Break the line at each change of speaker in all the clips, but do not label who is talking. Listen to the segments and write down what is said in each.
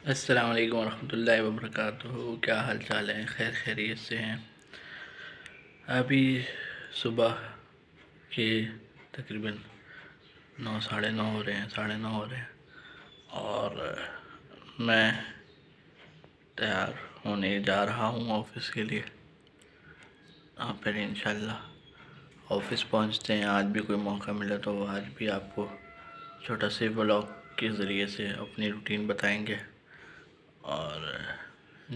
السلام علیکم ورحمۃ اللہ وبرکاتہ۔ کیا حال چال ہے؟ خیر خیریت سے ہیں؟ ابھی صبح کے تقریباً 9 ہو رہے ہیں اور میں تیار ہونے جا رہا ہوں آفس کے لیے۔ پھر انشاءاللہ آفس پہنچتے ہیں۔ آج بھی کوئی موقع ملا تو آج بھی آپ کو چھوٹا سے ولاگ کے ذریعے سے اپنی روٹین بتائیں گے اور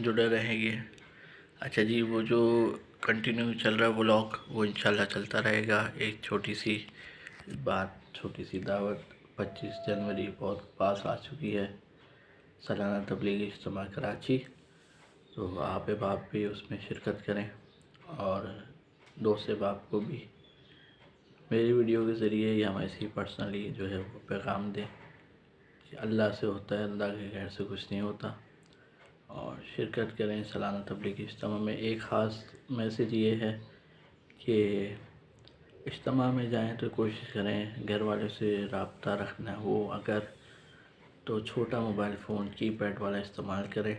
جڑے رہیں گے۔ اچھا جی، وہ جو کنٹینیو چل رہا ہے ولاگ وہ انشاءاللہ چلتا رہے گا۔ ایک چھوٹی سی دعوت 25 جنوری بہت پاس آ چکی ہے، سالانہ تبلیغی اجتماع کراچی۔ تو آپ احباب بھی اس میں شرکت کریں اور دوست احباب کو بھی میری ویڈیو کے ذریعے یا ویسے ہی پرسنلی جو ہے وہ پیغام دیں کہ اللہ سے ہوتا ہے، اللہ کے غیر سے کچھ نہیں ہوتا، اور شرکت کریں سالانہ تبلیغی اجتماع میں۔ ایک خاص میسیج یہ ہے کہ اجتماع میں جائیں تو کوشش کریں گھر والوں سے رابطہ رکھنا ہو اگر تو چھوٹا موبائل فون کی پیڈ والا استعمال کریں،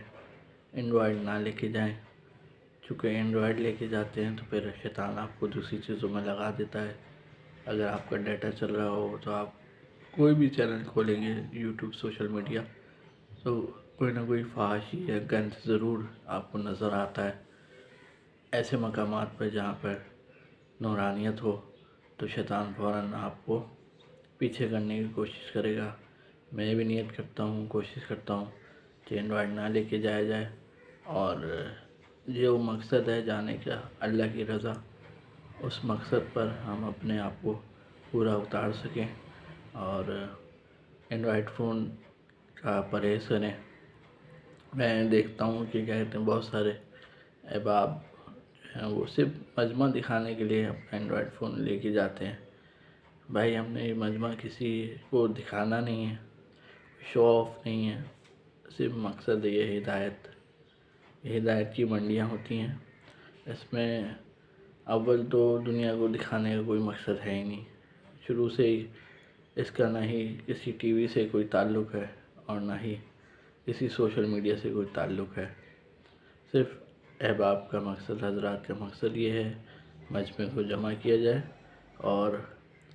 اینڈرائڈ نہ لے کے جائیں، چونکہ اینڈرائڈ لے کے جاتے ہیں تو پھر شیطان آپ کو دوسری چیزوں میں لگا دیتا ہے۔ اگر آپ کا ڈیٹا چل رہا ہو تو آپ کوئی بھی چینل کھولیں گے، یوٹیوب، سوشل میڈیا، تو کوئی نہ کوئی فحاشی یا گند ضرور آپ کو نظر آتا ہے۔ ایسے مقامات پر جہاں پر نورانیت ہو تو شیطان فوراً آپ کو پیچھے کرنے کی کوشش کرے گا۔ میں بھی نیت کرتا ہوں، کوشش کرتا ہوں کہ اینڈرائڈ نہ لے کے جایا جائے، اور جو مقصد ہے جانے کا، اللہ کی رضا، اس مقصد پر ہم اپنے آپ کو پورا اتار سکیں، اور اینڈرائڈ فون کا پرہیز کریں۔ میں دیکھتا ہوں کہ کیا کہتے ہیں بہت سارے احباب ہیں وہ صرف مجمع دکھانے کے لیے اپنا اینڈرائڈ فون لے کے جاتے ہیں۔ بھائی، ہم نے یہ مجمع کسی کو دکھانا نہیں ہے، شو آف نہیں ہے، صرف مقصد یہ ہدایت کی منڈیاں ہوتی ہیں۔ اس میں اول تو دنیا کو دکھانے کا کوئی مقصد ہے ہی نہیں، شروع سے ہی اس کا نہ ہی کسی ٹی وی سے کوئی تعلق ہے اور نہ ہی کسی سوشل میڈیا سے کوئی تعلق ہے۔ صرف احباب کا مقصد، حضرات کا مقصد یہ ہے مجمع کو جمع کیا جائے اور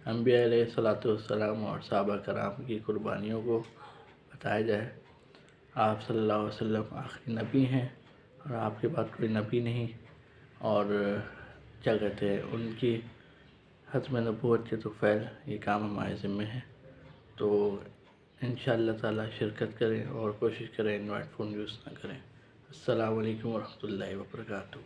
انبیاء علیہ الصلوۃ والسلام اور صحابہ کرام کی قربانیوں کو بتایا جائے۔ آپ صلی اللہ علیہ وسلم آخری نبی ہیں اور آپ کے بعد کوئی نبی نہیں، اور کیا کہتے ہیں ان کی ختم نبوت کے تو فعل یہ کام ہمارے ذمہ ہے۔ تو انشاءاللہ تعالی شرکت کریں اور کوشش کریں اینڈرائڈ فون یوز نہ کریں۔ السلام علیکم ورحمۃ اللہ وبرکاتہ۔